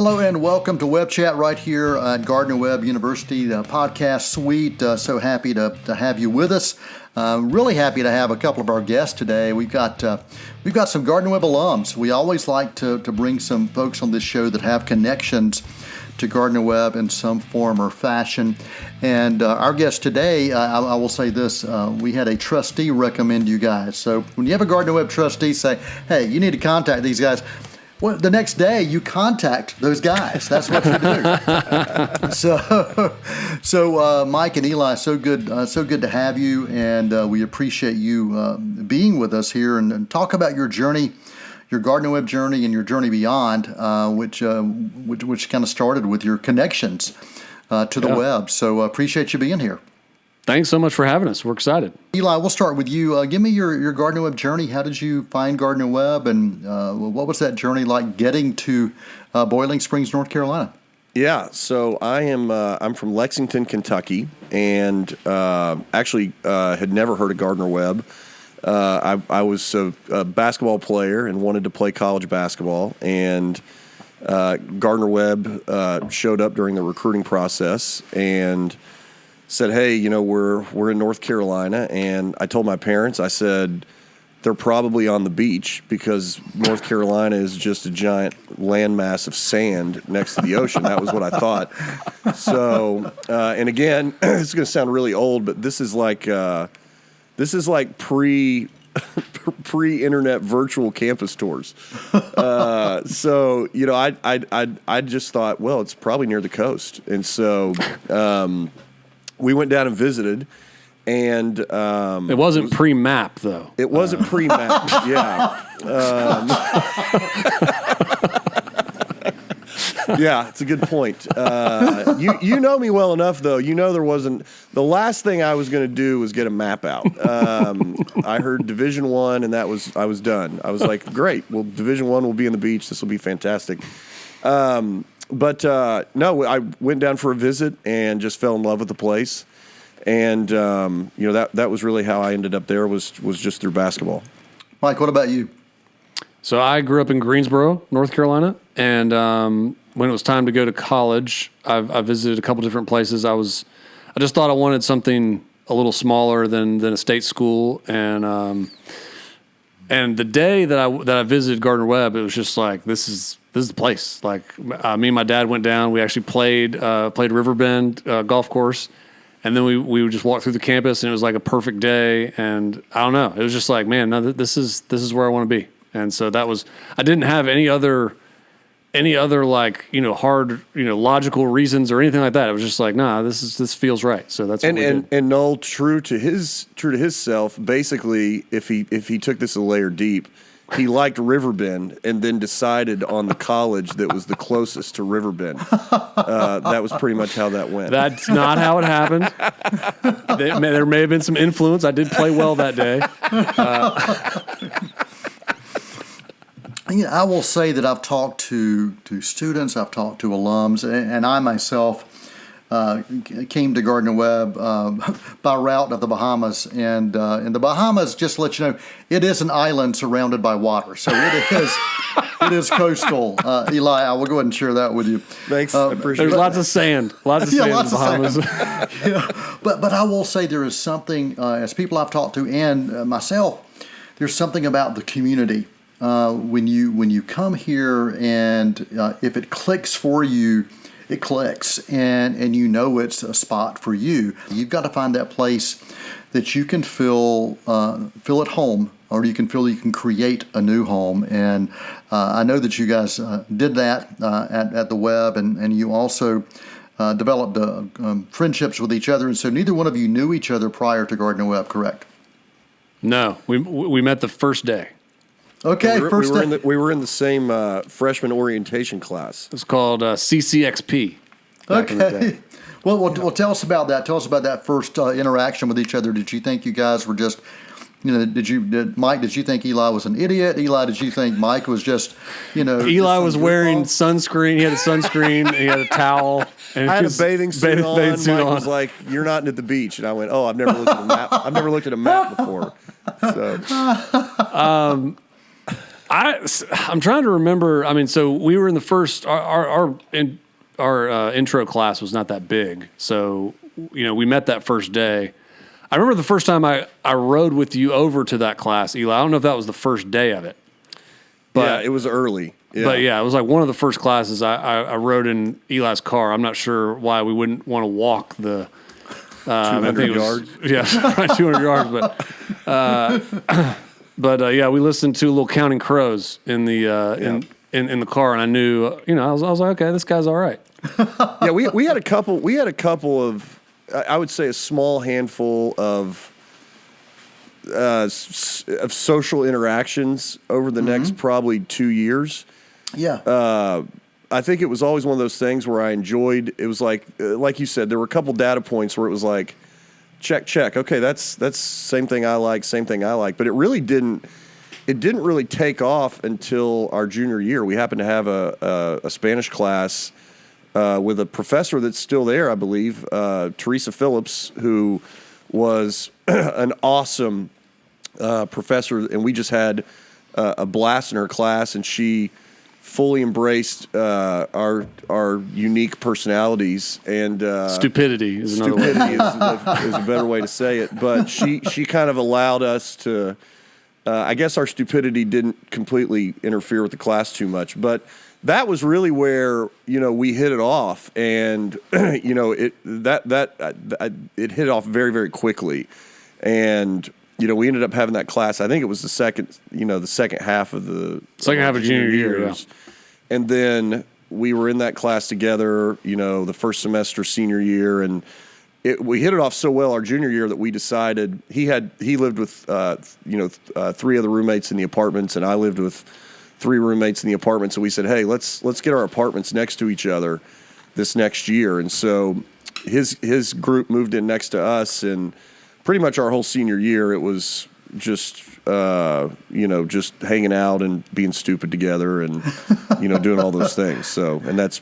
Hello and welcome to WebbChat right here at Gardner-Webb University, the podcast suite. So happy to have you with us. Really happy to have a couple of our guests today. We've got some Gardner-Webb alums. We always like to bring some folks on this show that have connections to Gardner-Webb in some form or fashion. And our guest today, I will say this, we had a trustee recommend you guys. So when you have a Gardner-Webb trustee say, hey, you need to contact these guys, well, the next day you contact those guys. That's what you do. So Mike and Eli, so good to have you, and we appreciate you being with us here and talk about your journey, your Gardner-Webb journey, and your journey beyond, which kind of started with your connections to the web. So appreciate you being here. Thanks so much for having us. We're excited. Eli, we'll start with you. Give me your Gardner-Webb journey. How did you find Gardner-Webb, and what was that journey like getting to Boiling Springs, North Carolina? Yeah, so I'm from Lexington, Kentucky, and actually had never heard of Gardner-Webb. I was a basketball player and wanted to play college basketball, and Gardner-Webb showed up during the recruiting process and said, hey, we're in North Carolina. And I told my parents, I said, they're probably on the beach because North Carolina is just a giant landmass of sand next to the ocean. That was what I thought. So, and again, it's going to sound really old, but this is like pre-internet virtual campus tours. So, I just thought, well, it's probably near the coast. And so, we went down and visited, and it wasn't pre-map, though. It wasn't pre-map, yeah. Yeah, it's a good point. You know me well enough, though. There wasn't. The last thing I was going to do was get a map out. I heard Division I, and I was done. I was like, great. Well, Division I will be in the beach. This will be fantastic. But no, I went down for a visit and just fell in love with the place, and that was really how I ended up there was just through basketball. Mike, what about you? So I grew up in Greensboro, North Carolina, and when it was time to go to college, I visited a couple different places. I just thought I wanted something a little smaller than a state school, and the day that I visited Gardner-Webb, it was just like this is the place. Like me and my dad went down. We actually played Riverbend golf course, and then we would just walk through the campus, and it was like a perfect day. And I don't know, it was just like, man, no, this is where I want to be. And so that was. I didn't have any other like hard logical reasons or anything like that. It was just like, nah, this feels right. So that's what we did. And Noel, true to his self, basically, if he took this a layer deep, he liked Riverbend and then decided on the college that was the closest to Riverbend. That was pretty much how that went. That's not how it happened. There may have been some influence. I did play well that day. I will say that I've talked to students, I've talked to alums, and I myself came to Gardner-Webb by route of the Bahamas. And in the Bahamas, just to let you know, it is an island surrounded by water. So it is coastal. Eli, I will go ahead and share that with you. Thanks. I appreciate it. There's lots of sand. Lots of sand in the Bahamas. But I will say there is something, as people I've talked to and myself, there's something about the community. When you come here, and if it clicks for you, it clicks, and it's a spot for you. You've got to find that place that you can feel at home, or you can feel you can create a new home. And I know that you guys did that at the Webb, and you also developed friendships with each other. And so neither one of you knew each other prior to Gardner-Webb, correct? No, we met the first day. Okay, we were in the same freshman orientation class. It's called CCXP. Okay. Well, tell us about that. Tell us about that first interaction with each other. Did you think you guys were just, Mike, did you think Eli was an idiot? Eli, did you think Mike was just, Eli was wearing sunscreen. He had a sunscreen. He had a towel. And I had a bathing suit on. Mike was like, "You're not at the beach," and I went, "Oh, I've never looked at a map. I've never looked at a map before." So, I'm trying to remember. I mean, so we were in the first. Our intro class was not that big, so we met that first day. I remember the first time I rode with you over to that class, Eli. I don't know if that was the first day of it, but yeah, it was early. Yeah. But yeah, it was like one of the first classes I rode in Eli's car. I'm not sure why we wouldn't want to walk the 200 yards. Yeah, 200 yards. But yeah, we listened to a little Counting Crows in the in the car, and I knew I was like, okay, this guy's all right. Yeah, we had a couple of, I would say, a small handful of social interactions over the next probably 2 years. Yeah. I think it was always one of those things where I enjoyed. It was like you said, there were a couple data points where it was like, check. Okay, that's same thing I like. But it really didn't. It didn't really take off until our junior year. We happened to have a Spanish class with a professor that's still there, I believe, Teresa Phillips, who was an awesome professor, and we just had a blast in her class, and she fully embraced our unique personalities and stupidity is another word. Stupidity is a better way to say it. But she kind of allowed us to. I guess our stupidity didn't completely interfere with the class too much, but that was really where we hit it off, and it hit off very, very quickly, and we ended up having that class. I think it was the second half of junior year, yeah. And then we were in that class together, the first semester senior year, and we hit it off so well our junior year that we decided he lived with 3 other roommates in the apartments, and I lived with 3 roommates in the apartment. So we said, hey, let's get our apartments next to each other this next year. And so his group moved in next to us, and pretty much our whole senior year it was just just hanging out and being stupid together and doing all those things. So, and that's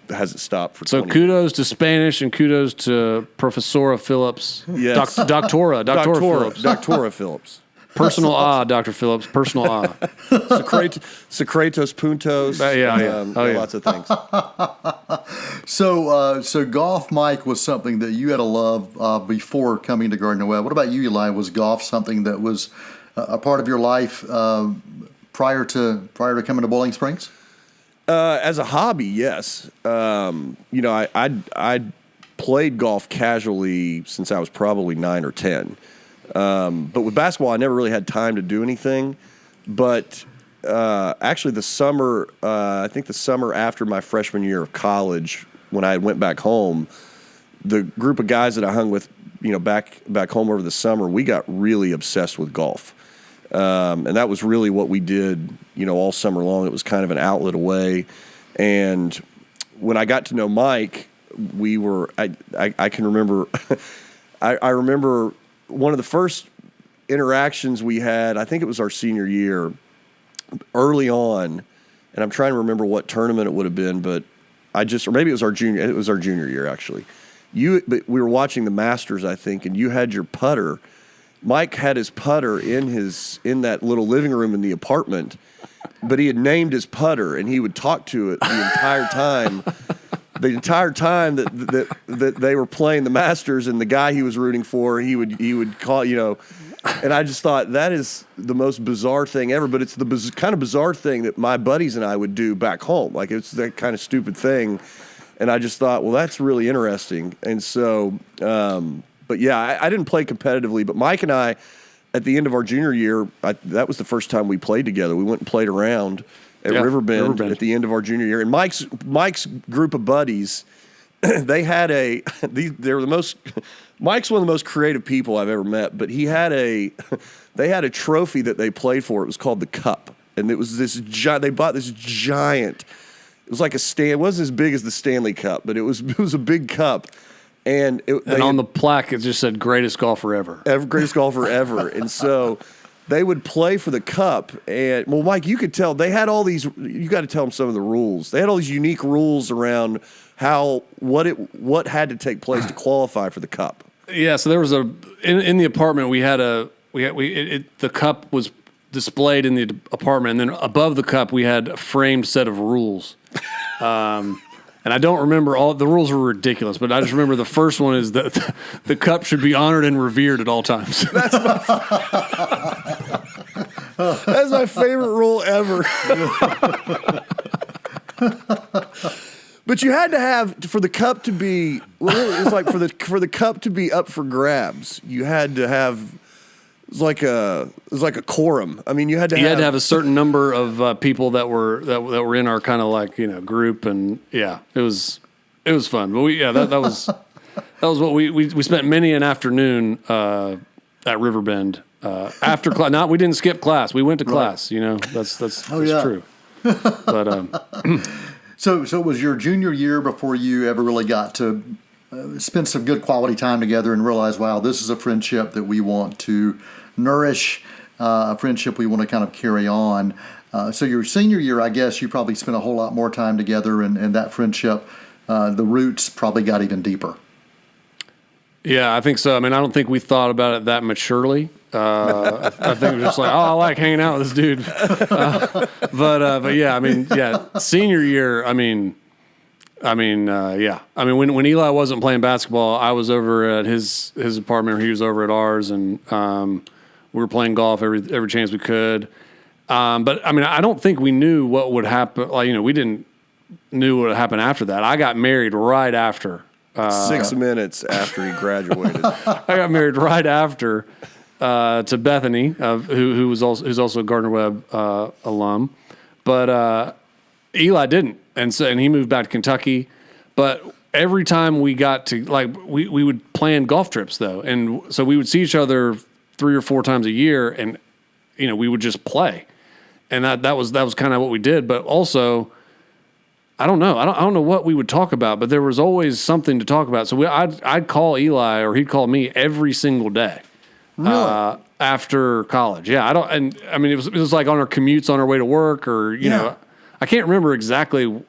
hasn't stopped for. So 20 kudos years. to Spanish and kudos to Professora Phillips. Yes. Doctora Phillips. Doctora Phillips. Personal Dr. Phillips. Personal Secretos Puntos. Lots of things. So golf, Mike, was something that you had a love before coming to Gardner-Webb. What about you, Eli? Was golf something that was a part of your life prior to coming to Bowling Springs? As a hobby, yes. I played golf casually since I was probably 9 or 10. But with basketball, I never really had time to do anything. But actually, the summer after my freshman year of college, when I went back home, the group of guys that I hung with, back home over the summer, we got really obsessed with golf. And that was really what we did, all summer long. It was kind of an outlet away. And when I got to know Mike, I can remember, I remember one of the first interactions we had, I think it was our senior year, early on, and I'm trying to remember what tournament it would have been, but or maybe it was our junior year, actually. But we were watching the Masters, I think, and you had your putter. Mike had his putter in that little living room in the apartment, but he had named his putter, and he would talk to it the entire time. The entire time that they were playing the Masters, and the guy he was rooting for, he would call, and I just thought that is the most bizarre thing ever. But it's the kind of bizarre thing that my buddies and I would do back home. Like, it's that kind of stupid thing, and I just thought, well, that's really interesting. And so, but yeah, I didn't play competitively, but Mike and I, at the end of our junior year, that was the first time we played together. We went and played around at Riverbend at the end of our junior year. And Mike's group of buddies, they were the most. Mike's one of the most creative people I've ever met. But they had a trophy that they played for. It was called the Cup, and it was this giant. They bought this giant. It was like it wasn't as big as the Stanley Cup, but it was a big cup. And on the plaque, it just said "Greatest golfer ever." Greatest golfer ever. And so they would play for the cup. And, well, Mike, you could tell they had all these. You got to tell them some of the rules. They had all these unique rules around what had to take place to qualify for the cup. Yeah. So there was in the apartment we had the cup was displayed in the apartment, and then above the cup we had a framed set of rules. And I don't remember all the rules were ridiculous, but I just remember the first one is that the cup should be honored and revered at all times. That's my favorite rule ever. But you had to have for the cup to be it was like for the cup to be up for grabs. You had to have it was like a quorum. I mean, you had to have a certain number of people that were in our kind of like group, and yeah, it was fun. But that was what we spent many an afternoon at Riverbend after class. Not we didn't skip class. We went to class. That's true. But So it was your junior year before you ever really got to spend some good quality time together and realize, wow, this is a friendship that we want to nourish, a friendship we want to kind of carry on. So your senior year, I guess you probably spent a whole lot more time together, and that friendship, the roots probably got even deeper. Yeah, I think so. I mean, I don't think we thought about it that maturely. I think it was just like, I like hanging out with this dude. But yeah, I mean, senior year, when Eli wasn't playing basketball, I was over at his apartment, or he was over at ours, and we were playing golf every chance we could. But I mean, I don't think we knew what would happen. Like, we didn't knew what would happen after that. I got married right after. 6 minutes after he graduated. I got married right after to Bethany, who's also a Gardner-Webb alum, but Eli didn't, and he moved back to Kentucky. But every time we got to we would plan golf trips though, and so we would see each other 3 or 4 times a year, and we would just play, and that was kind of what we did. But also, I don't know. I don't know what we would talk about, but there was always something to talk about. So I'd call Eli, or he'd call me every single day. Really? After college. Yeah. It was like on our commutes on our way to work, or, I can't remember exactly,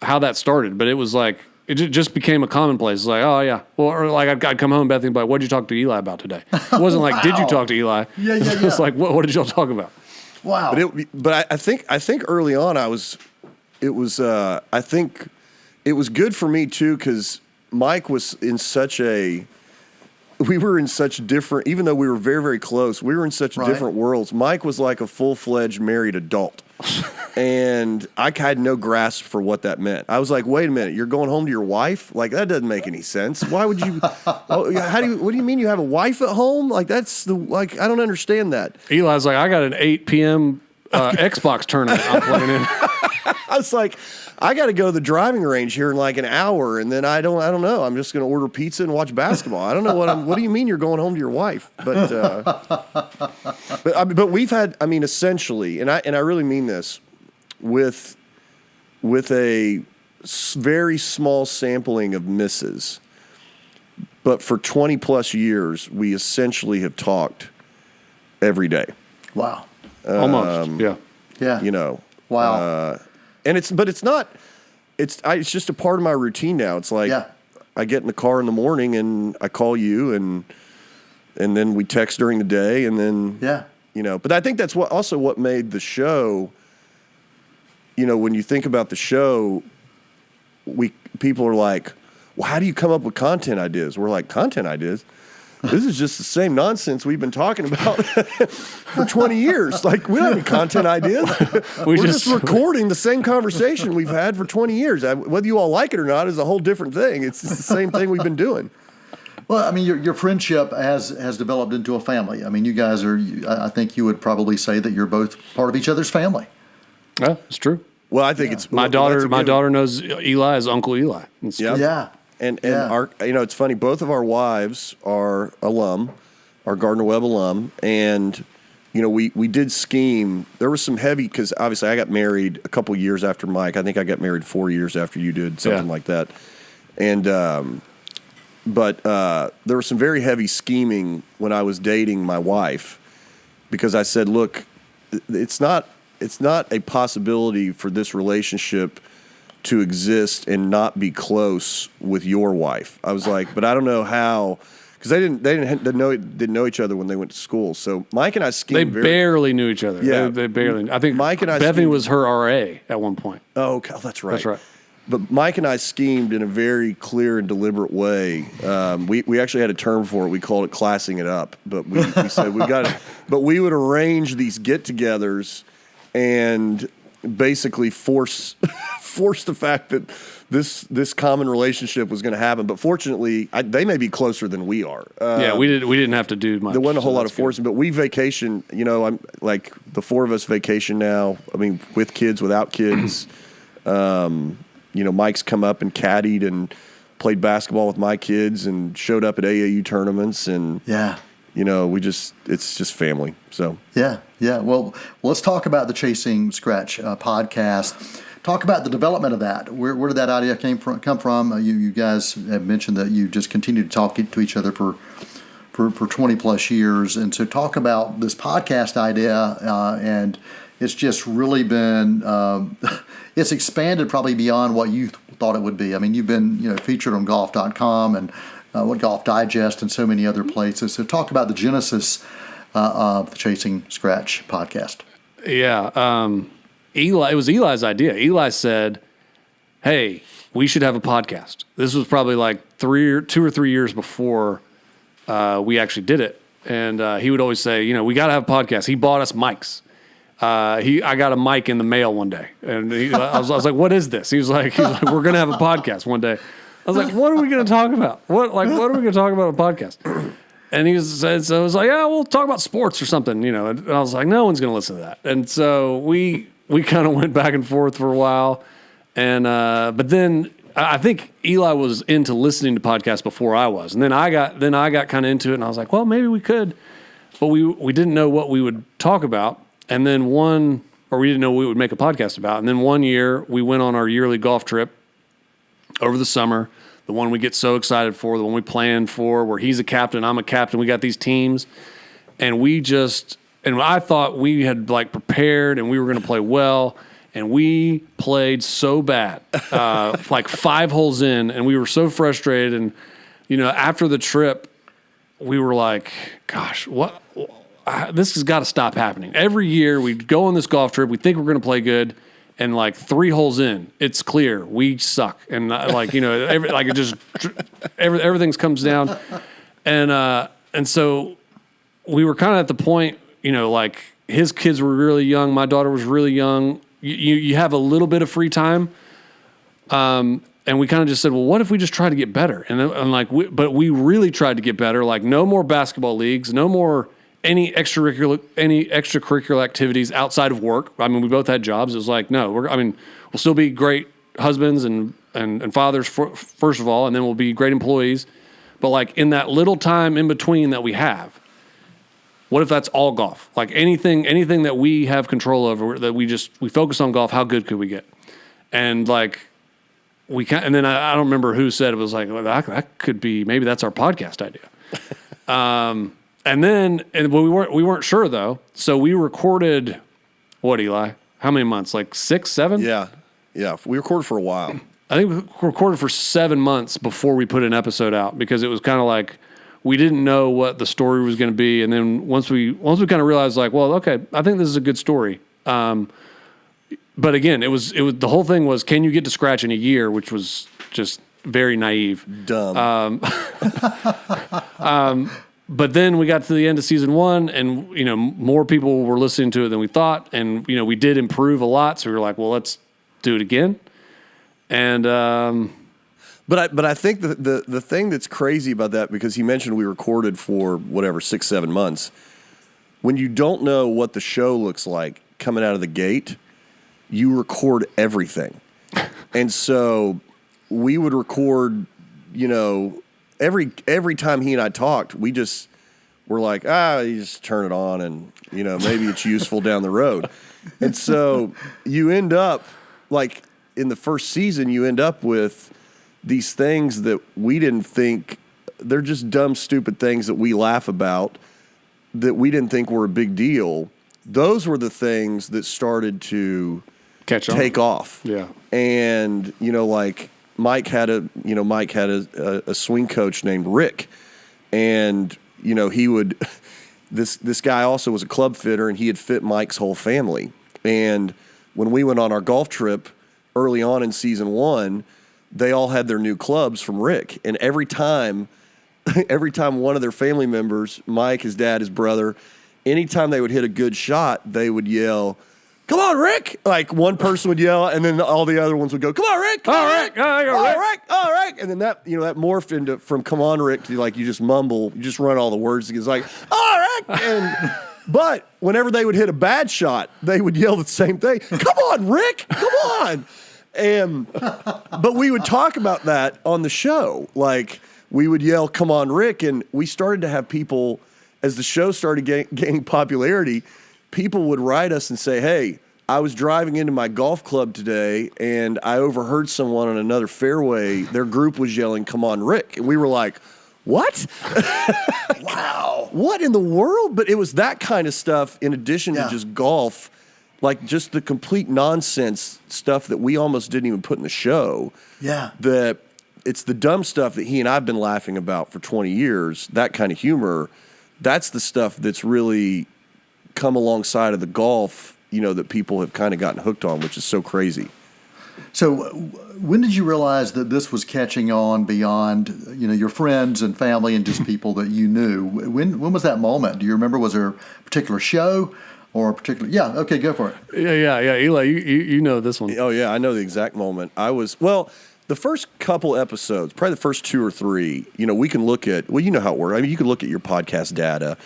how that started, but it was like, it just became a commonplace. It's like, oh yeah. Well, or like I'd come home, Bethany, and be like, what'd you talk to Eli about today? It wasn't like, did you talk to Eli? Yeah. It's like, what did y'all talk about? Wow. But I think early on I think it was good for me too, because Mike was we were in such different, even though we were very, very close, we were in such different worlds. Mike was like a full-fledged married adult. And I had no grasp for what that meant. I was like, wait a minute, you're going home to your wife? Like, that doesn't make any sense. Why would you, what do you mean you have a wife at home? Like, I don't understand that. Eli's like, I got an 8 p.m. Xbox tournament I'm playing in. I was like, I got to go to the driving range here in like an hour, and then I don't know. I'm just going to order pizza and watch basketball. I don't know what do you mean you're going home to your wife? But we've had, essentially, and I really mean this, with a very small sampling of misses, but for 20 plus years, we essentially have talked every day. Wow. Almost. Yeah. Yeah. Wow. And it's just a part of my routine now. It's like, I get in the car in the morning and I call you, and then we text during the day, and then, but I think that's what made the show, when you think about the show, people are like, well, how do you come up with content ideas? We're like, content ideas? This is just the same nonsense we've been talking about for 20 years. Like, we don't have any content ideas. We're just recording the same conversation we've had for 20 years. Whether you all like it or not is a whole different thing. It's the same thing we've been doing. Well, your friendship has developed into a family. You guys are, I think you would probably say that you're both part of each other's family. Yeah, it's true. Well, I think it's... My daughter knows Eli as Uncle Eli. Yeah. And our, it's funny, both of our wives are Gardner-Webb alum, and, we did scheme. There was some heavy, because obviously I got married a couple years after Mike. I think I got married 4 years after you did, something like that. And, but there was some very heavy scheming when I was dating my wife, because I said, look, it's not a possibility for this relationship to exist and not be close with your wife. I was like, but I don't know how, because they didn't know each other when they went to school. So Mike and I schemed. They barely knew each other. Yeah, they barely. I think Mike and I Bethany schemed, was her RA at one point. Oh, okay. Oh, that's right. That's right. But Mike and I schemed in a very clear and deliberate way. We actually had a term for it. We called it classing it up. But we said we got it. But we would arrange these get-togethers and basically force the fact that this common relationship was going to happen. But fortunately, they may be closer than we are. We didn't have to do much. There wasn't a whole lot of good. forcing, but we vacation. I'm like the four of us vacation now. I mean, with kids, without kids. Mike's come up and caddied and played basketball with my kids and showed up at AAU tournaments and it's just family. So yeah. Well, let's talk about the Chasing Scratch podcast. Talk about the development of that. Where did that idea come from? You guys have mentioned that you just continue to talk to each other for 20 plus years, and so talk about this podcast idea and. It's just really been, it's expanded probably beyond what you thought it would be. I mean, you've been featured on golf.com and Golf Digest and so many other places. So talk about the genesis of the Chasing Scratch podcast. Yeah. It was Eli's idea. Eli said, hey, we should have a podcast. This was probably like 2 or 3 years before we actually did it. And he would always say, we got to have a podcast. He bought us mics. I got a mic in the mail one day, and I was like, "What is this?" He was like, "We're gonna have a podcast one day." I was like, "What are we gonna talk about? What are we gonna talk about on a podcast?" And he said, "So I was like, yeah, we'll talk about sports or something, And I was like, "No one's gonna listen to that." And so we kind of went back and forth for a while, and but then I think Eli was into listening to podcasts before I was, and then I got kind of into it, and I was like, "Well, maybe we could," but we didn't know what we would talk about. And then we didn't know what we would make a podcast about. And then one year we went on our yearly golf trip over the summer, the one we get so excited for, the one we planned for, where he's a captain, I'm a captain. We got these teams. And I thought we had prepared and we were going to play well. And we played so bad, like 5 holes in, and we were so frustrated. And, after the trip, we were like, gosh, what? This has got to stop happening. Every year we go on this golf trip, we think we're going to play good, and 3 holes in, it's clear we suck, and everything comes down, and so we were kind of at the point, his kids were really young, my daughter was really young. You have a little bit of free time, and we kind of just said, well, what if we just try to get better? But we really tried to get better. No more basketball leagues, no more. Any extracurricular activities outside of work. I mean, we both had jobs. It was like, no, we'll still be great husbands and fathers first of all, and then we'll be great employees. But in that little time in between that we have, what if that's all golf? Anything that we have control over, that we focus on golf. How good could we get? And we can. And then I don't remember who said it was well, that could be, maybe that's our podcast idea. And we weren't sure though. So we recorded, what, Eli? How many months? 6, 7? Yeah. We recorded for a while. I think we recorded for 7 months before we put an episode out, because it was kind of we didn't know what the story was going to be. And then once we kind of realized well, okay, I think this is a good story. But again, it was the whole thing was, can you get to scratch in a year, which was just very naive. Dumb. But then we got to the end of season 1, and more people were listening to it than we thought, and we did improve a lot. So we were like, well, let's do it again. And but I think the thing that's crazy about that, because he mentioned we recorded for 6, 7 months. When you don't know what the show looks like coming out of the gate, you record everything, and so we would record, Every time he and I talked, we just were like, you just turn it on and, maybe it's useful down the road. And so you end up, in the first season, you end up with these things that we didn't think, they're just dumb, stupid things that we laugh about that we didn't think were a big deal. Those were the things that started to take off. Yeah. And, Mike had a swing coach named Rick, And, he would, this guy also was a club fitter, and he had fit Mike's whole family. And when we went on our golf trip early on in season 1, they all had their new clubs from Rick. And every time one of their family members, Mike, his dad, his brother, anytime they would hit a good shot, they would yell, "Come on, Rick!" Like one person would yell, and then all the other ones would go, "Come on, Rick! Come on, Rick! All right, all right!" And then that morphed into from "Come on, Rick" to like you just mumble, you just run all the words. It's like, "All right!" But whenever they would hit a bad shot, they would yell the same thing. "Come on, Rick! Come on!" But we would talk about that on the show. Like we would yell, "Come on, Rick!" And we started to have people, as the show started gaining popularity, people would write us and say, "Hey, I was driving into my golf club today and I overheard someone on another fairway. Their group was yelling, 'Come on, Rick.'" And we were like, "What?" Wow. What in the world? But it was that kind of stuff in addition to just golf, like just the complete nonsense stuff that we almost didn't even put in the show. Yeah. That it's the dumb stuff that he and I've been laughing about for 20 years, that kind of humor. That's the stuff that's really come alongside of the golf, that people have kind of gotten hooked on, which is so crazy. So when did you realize that this was catching on beyond, your friends and family and just people that you knew? When was that moment? Do you remember? Was there a particular show or a particular? Yeah. Okay, go for it. Yeah. Eli, you know this one. Oh yeah, I know the exact moment. The first couple episodes, probably the first 2 or 3, we can look at, you know how it works. I mean, you can look at your podcast data,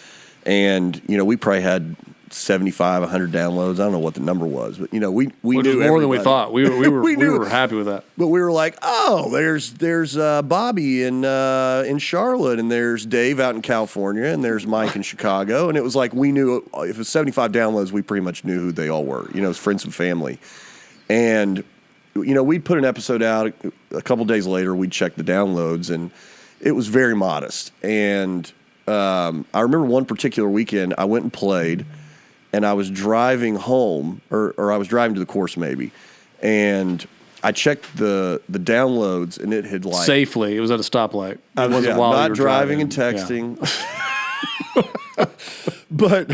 and, we probably had 75, 100 downloads. I don't know what the number was, but, we Which knew was more than we thought. We were we were happy with that. But we were like, oh, there's Bobby in Charlotte, and there's Dave out in California, and there's Mike in Chicago. And it was like we knew if it was 75 downloads, we pretty much knew who they all were, as friends and family. And we'd put an episode out a couple days later. We'd check the downloads, and it was very modest. And I remember one particular weekend, I went and played, and I was driving home, or I was driving to the course maybe, and I checked the downloads, and it had like safely. It was at a stoplight. I was not driving and texting, but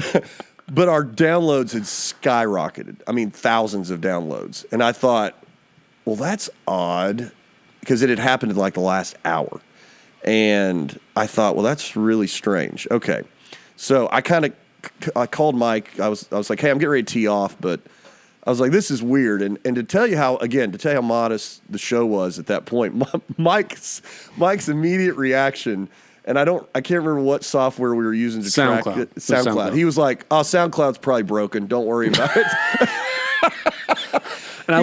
our downloads had skyrocketed. I mean, thousands of downloads, and I thought, well, that's odd, because it had happened in like the last hour. And I thought, well, that's really strange. Okay. So I called Mike. I was like, hey, I'm getting ready to tee off, but I was like, this is weird. And to tell you how modest the show was at that point, Mike's immediate reaction, and I can't remember what software we were using to track it. SoundCloud. He was like, oh, SoundCloud's probably broken. Don't worry about it. And I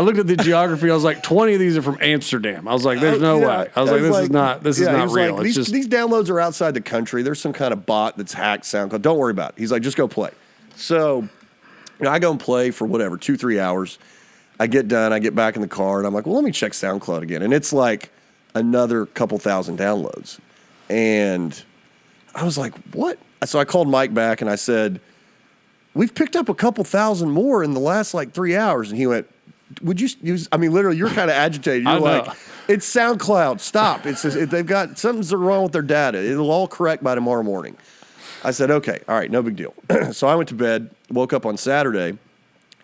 looked at the geography. I was like, 20 of these are from Amsterdam. I was like, there's no way. I was like, this is not real. Like, these downloads are outside the country. There's some kind of bot that's hacked SoundCloud. Don't worry about it. He's like, just go play. So I go and play for whatever, 2-3 hours. I get done. I get back in the car, and I'm like, well, let me check SoundCloud again. And it's like another couple thousand downloads. And I was like, what? So I called Mike back, and I said, we've picked up a couple thousand more in the last like 3 hours. And he went, would you use, I mean, literally, you're kind of agitated. You're like, it's SoundCloud. Stop. They've got, something's wrong with their data. It'll all correct by tomorrow morning. I said, okay, all right, no big deal. So I went to bed, woke up on Saturday,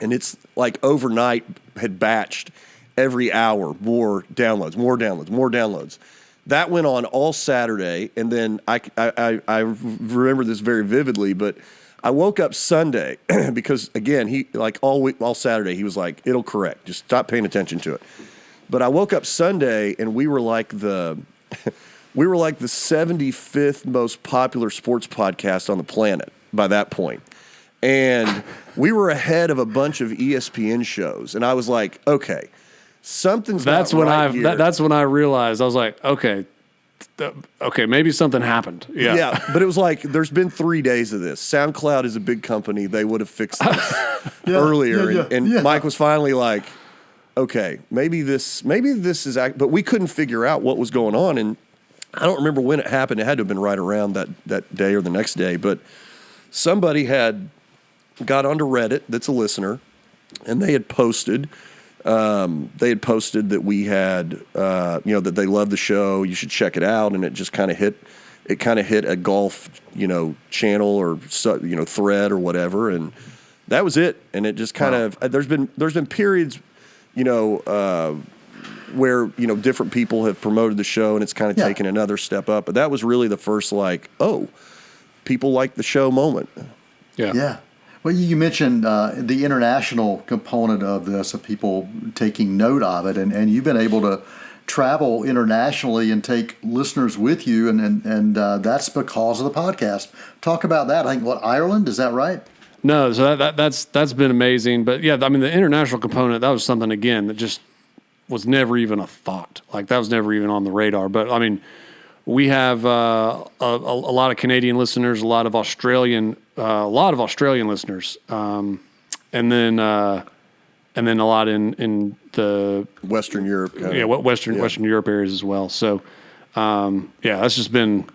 and it's like overnight had batched every hour, more downloads. That went on all Saturday. And then I remember this very vividly, but I woke up Sunday because, again, he like all Saturday, he was like, it'll correct. Just stop paying attention to it. But I woke up Sunday, and we were like the 75th most popular sports podcast on the planet by that point. And we were ahead of a bunch of ESPN shows. And I was like, okay, something's not right here. That's when I realized. I was like, okay, maybe something happened. Yeah, but it was like, there's been 3 days of this. SoundCloud is a big company. They would have fixed this earlier. And Mike was finally like, okay, maybe this is, but we couldn't figure out what was going on. And I don't remember when it happened. It had to have been right around that day or the next day. But somebody had got onto Reddit that's a listener, and they had posted that we had, that they loved the show. You should check it out. And it just kind of hit it kind of hit a golf, channel or thread or whatever, and that was it. And it just kind of there's been periods, where different people have promoted the show and it's kind of taken another step up. But that was really the first people like the show moment. Yeah. Well, you mentioned the international component of this, of people taking note of it, and you've been able to travel internationally and take listeners with you, and that's because of the podcast. Talk about that. I think Ireland, is that right? No, so that's been amazing. But yeah, I mean, the international component, that was something again that just was never even a thought. Like that was never even on the radar. But I mean, we have a lot of Canadian listeners, a lot of Australian listeners, and then a lot in the Western Europe, Western Europe areas as well. So, that's just been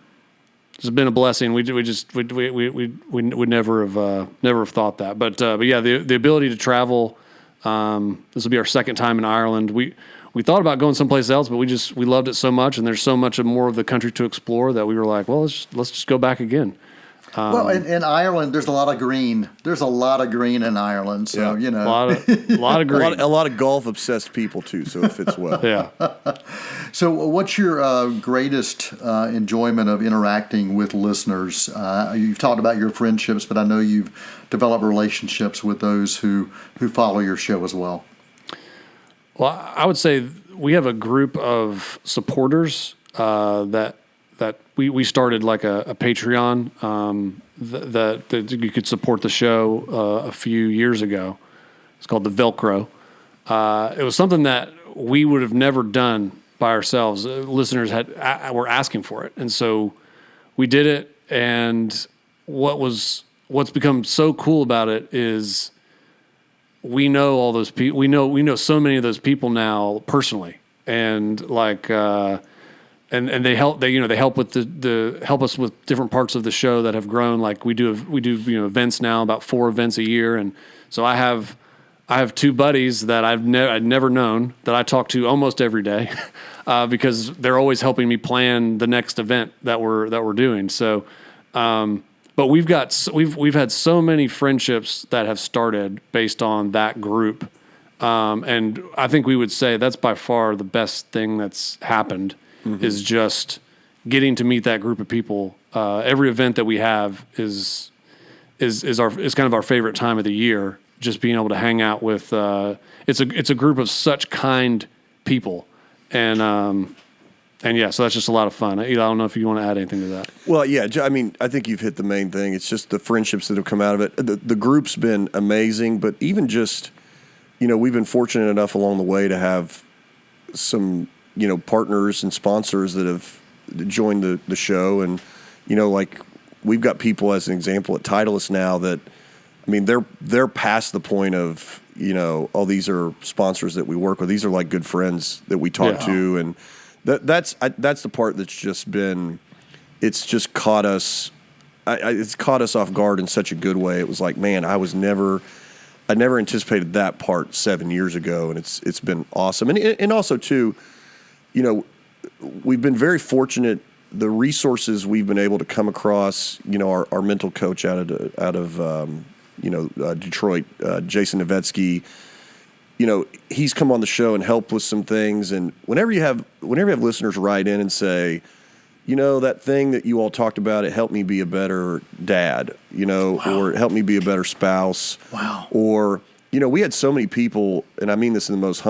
a blessing. We would never have thought that. But yeah, the ability to travel. This will be our second time in Ireland. We thought about going someplace else, but we loved it so much, and there's so much more of the country to explore that we were like, well, let's just go back again. Well, in Ireland, there's a lot of green. There's a lot of green in Ireland, so a lot of green, a lot of golf obsessed people too. So it fits well. Yeah. So, what's your greatest enjoyment of interacting with listeners? You've talked about your friendships, but I know you've developed relationships with those who follow your show as well. Well, I would say we have a group of supporters that we started like a Patreon that you could support the show a few years ago. It's called the Velcro. It was something that we would have never done by ourselves. Listeners were asking for it, and so we did it. And what's become so cool about it is we know all those people. We know so many of those people now personally, and like. And they help. They help with help us with different parts of the show that have grown. Like we do events now, about 4 events a year, and so I have 2 buddies that I'd never known that I talk to almost every day because they're always helping me plan the next event that we're doing. So, but we've had so many friendships that have started based on that group, and I think we would say that's by far the best thing that's happened. Mm-hmm. Is just getting to meet that group of people. Every event that we have is kind of our favorite time of the year. Just being able to hang out with it's a group of such kind people, and yeah, so that's just a lot of fun. Eli, I don't know if you want to add anything to that. Well, yeah, I mean, I think you've hit the main thing. It's just the friendships that have come out of it. The group's been amazing, but even just we've been fortunate enough along the way to have some. Partners and sponsors that have joined the show. And, like we've got people as an example at Titleist now that, I mean, they're past the point of, these are sponsors that we work with. These are like good friends that we talk to. And that's the part that's just been, it's just caught us. It's caught us off guard in such a good way. It was like, man, I never anticipated that part 7 years ago. And it's been awesome. And also too, we've been very fortunate. The resources we've been able to come across, our mental coach out of Detroit, Jason Novetsky, he's come on the show and helped with some things. And whenever you have listeners write in and say, that thing that you all talked about, it helped me be a better dad, or it helped me be a better spouse. Wow. Or, we had so many people, and I mean this in the most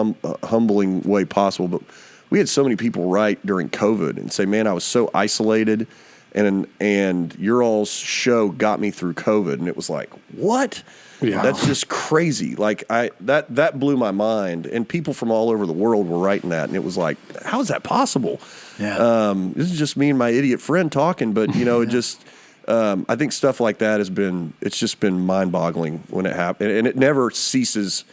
humbling way possible, but we had so many people write during COVID and say, man, I was so isolated and your all's show got me through COVID. And it was like, what? Yeah. That's just crazy. Like that blew my mind. And people from all over the world were writing that. And it was like, how is that possible? Yeah. This is just me and my idiot friend talking, but it just, I think stuff like that it's just been mind boggling when it happened. And it never ceases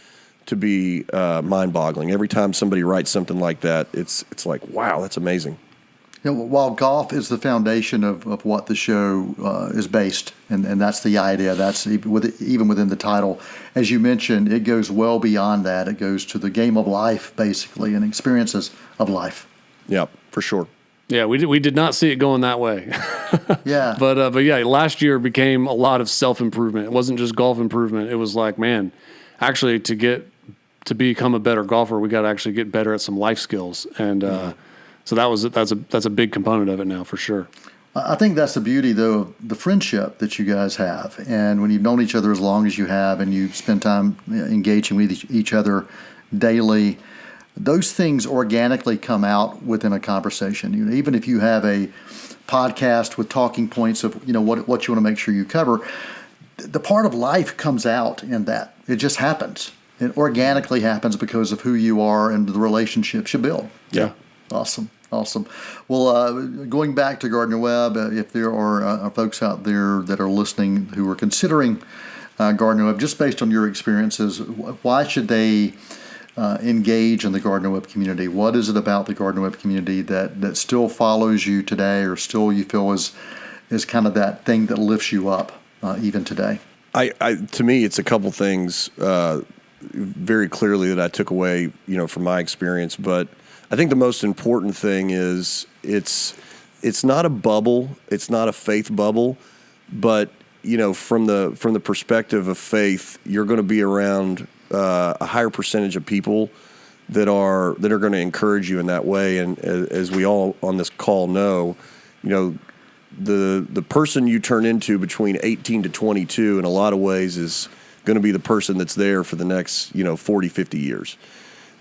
to be mind-boggling. Every time somebody writes something like that, it's like, wow, that's amazing. While golf is the foundation of what the show is based, and that's the idea. That's even within the title. As you mentioned, it goes well beyond that. It goes to the game of life, basically, and experiences of life. Yeah, for sure. Yeah, we did not see it going that way. Yeah. But yeah, last year became a lot of self-improvement. It wasn't just golf improvement. It was like, man, actually to become a better golfer, we got to actually get better at some life skills. And so that's a big component of it now for sure. I think that's the beauty, though, of the friendship that you guys have. And when you've known each other as long as you have and you spend time engaging with each other daily, those things organically come out within a conversation. Even if you have a podcast with talking points of what you want to make sure you cover, the part of life comes out in that. It just happens. It organically happens because of who you are and the relationships you build. Yeah. Awesome. Well, going back to Gardner-Webb, if there are folks out there that are listening who are considering Gardner-Webb, just based on your experiences, why should they engage in the Gardner-Webb community? What is it about the Gardner-Webb community that still follows you today, or still you feel is kind of that thing that lifts you up even today? To me, it's a couple things very clearly that I took away, from my experience. But I think the most important thing is it's not a bubble, it's not a faith bubble, but from the perspective of faith, you're going to be around a higher percentage of people that are going to encourage you in that way. And as we all on this call know, the person you turn into between 18 to 22 in a lot of ways is going to be the person that's there for the next 40, 50 years.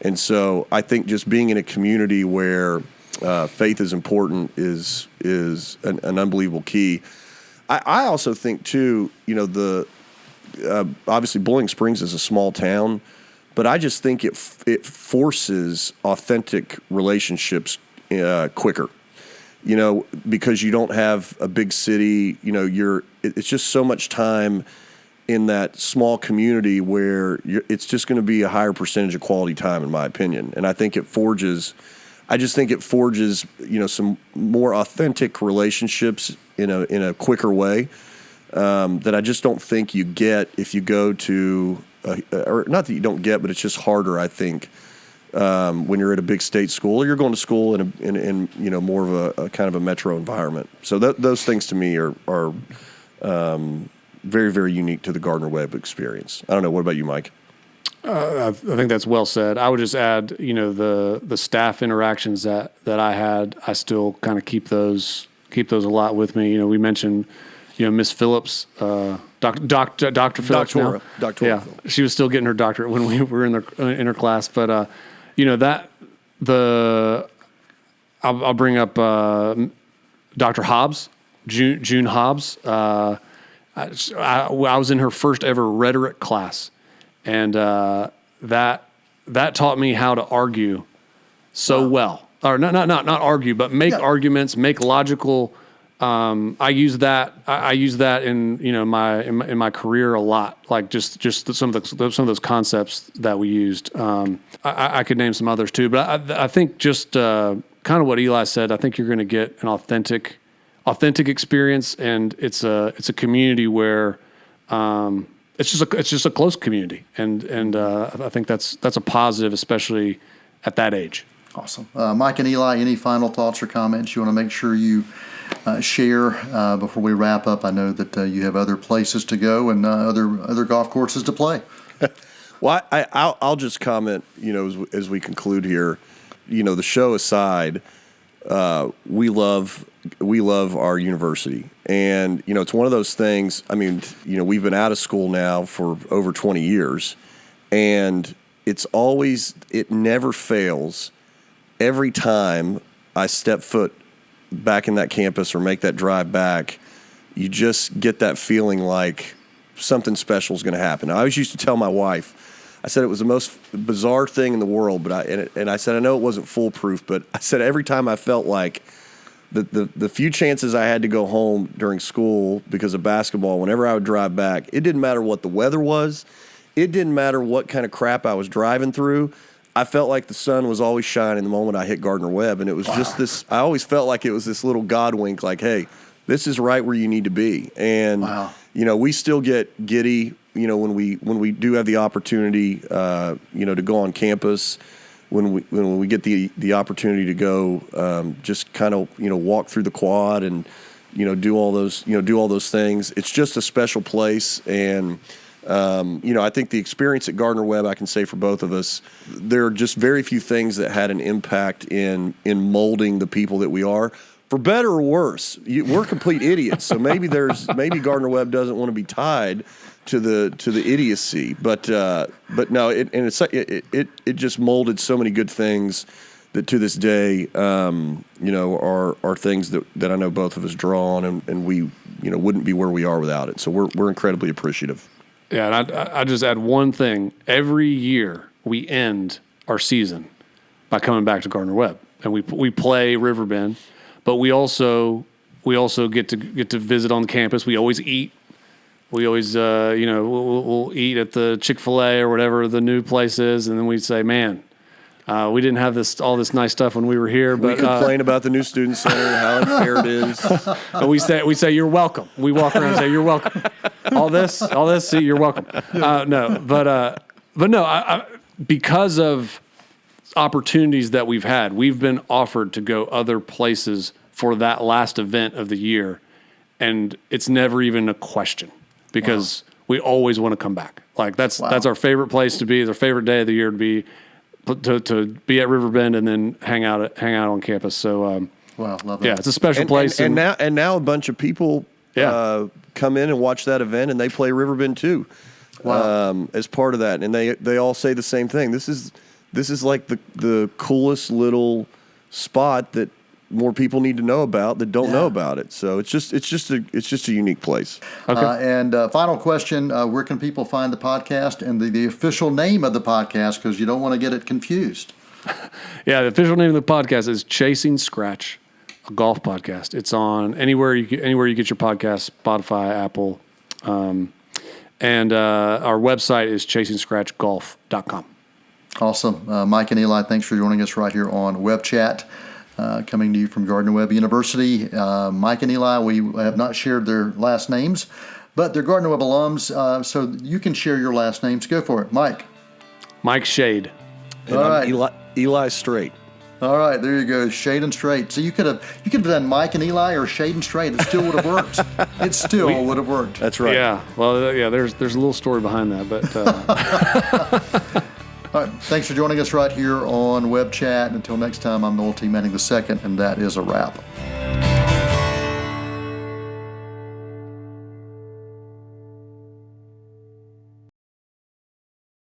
And so I think just being in a community where faith is important is an unbelievable key. I also think too, obviously Bowling Springs is a small town, but I just think it forces authentic relationships quicker. Because you don't have a big city, it's just so much time in that small community where it's just going to be a higher percentage of quality time, in my opinion. And I think it forges, some more authentic relationships in a quicker way that I just don't think you get if you go to, or not that you don't get, but it's just harder, I think, when you're at a big state school, or you're going to school in more of a kind of a metro environment. So those things to me are very, very unique to the Gardner-Webb experience. I don't know. What about you, Mike? I think that's well said. I would just add, the staff interactions that I had, I still kind of keep those a lot with me. We mentioned, Miss Phillips, Dr. Phillips now. Doctor. Yeah, she was still getting her doctorate when we were in her class, but I'll bring up Dr. Hobbs, June Hobbs. I was in her first ever rhetoric class, and that taught me how to argue so well. Or not argue, but make arguments, make logical. I use that in my career a lot. Like just some of those concepts that we used. I could name some others too, but I think just kind of what Eli said. I think you're going to get an authentic experience, and it's a community where it's just a close community, and I think that's a positive, especially at that age. Awesome. Mike and Eli, any final thoughts or comments you want to make sure you share before we wrap up? I know that you have other places to go and other golf courses to play. Well, I'll just comment, as we conclude here, the show aside, we love our university. And, it's one of those things, we've been out of school now for over 20 years, and it never fails. Every time I step foot back in that campus or make that drive back, you just get that feeling like something special is going to happen. I always used to tell my wife, I said it was the most bizarre thing in the world, but I said I know it wasn't foolproof, but I said every time I felt like the few chances I had to go home during school because of basketball, whenever I would drive back, it didn't matter what the weather was, it didn't matter what kind of crap I was driving through. I felt like the sun was always shining the moment I hit Gardner-Webb, and it was just this. I always felt like it was this little God wink, like, "Hey, this is right where you need to be." And we still get giddy, when we do have the opportunity, to go on campus. when we get the opportunity to go, just kind of walk through the quad and do all those things. It's just a special place, and I think the experience at Gardner-Webb, I can say for both of us, there are just very few things that had an impact in molding the people that we are. For better or worse, we're complete idiots. So maybe Gardner-Webb doesn't want to be tied to the idiocy, but no, it just molded so many good things that to this day, are things that I know both of us draw on, and we wouldn't be where we are without it. So we're incredibly appreciative. Yeah, and I just add one thing. Every year we end our season by coming back to Gardner-Webb, and we play Riverbend. But we also get to visit on the campus. We always eat. We always we'll eat at the Chick-fil-A or whatever the new place is, and then we say, man, we didn't have all this nice stuff when we were here. But we complain about the new student center and how unfair it is. And we say you're welcome. We walk around and say you're welcome. All this, see, you're welcome. Because of opportunities that we've had, we've been offered to go other places for that last event of the year, and it's never even a question because we always want to come back. Like that's our favorite place to be. It's our favorite day of the year to be at Riverbend and then hang out on campus. So love that. Yeah, it's a special place. And now a bunch of people come in and watch that event, and they play Riverbend too. As part of that, and they all say the same thing. This is like the coolest little spot that more people need to know about that don't know about it. So it's just a unique place. Okay. And final question: where can people find the podcast and the official name of the podcast? Because you don't want to get it confused. Yeah, the official name of the podcast is Chasing Scratch, a golf podcast. It's on anywhere you get your podcast, Spotify, Apple, and our website is chasingscratchgolf.com. Awesome. Mike and Eli, thanks for joining us right here on WebbChat, coming to you from Gardner-Webb University. Mike and Eli, we have not shared their last names, but they're Gardner-Webb alums, so you can share your last names. Go for it. Mike Shade. And all I'm right. Eli Strait. All right, there you go, Shade and Strait. So you could have done Mike and Eli or Shade and Strait. It still would have worked. It still would have worked. That's right. Yeah. Well, yeah. There's a little story behind that, but. All right, thanks for joining us right here on WebbChat. Until next time, I'm Noel T. Manning II, and that is a wrap.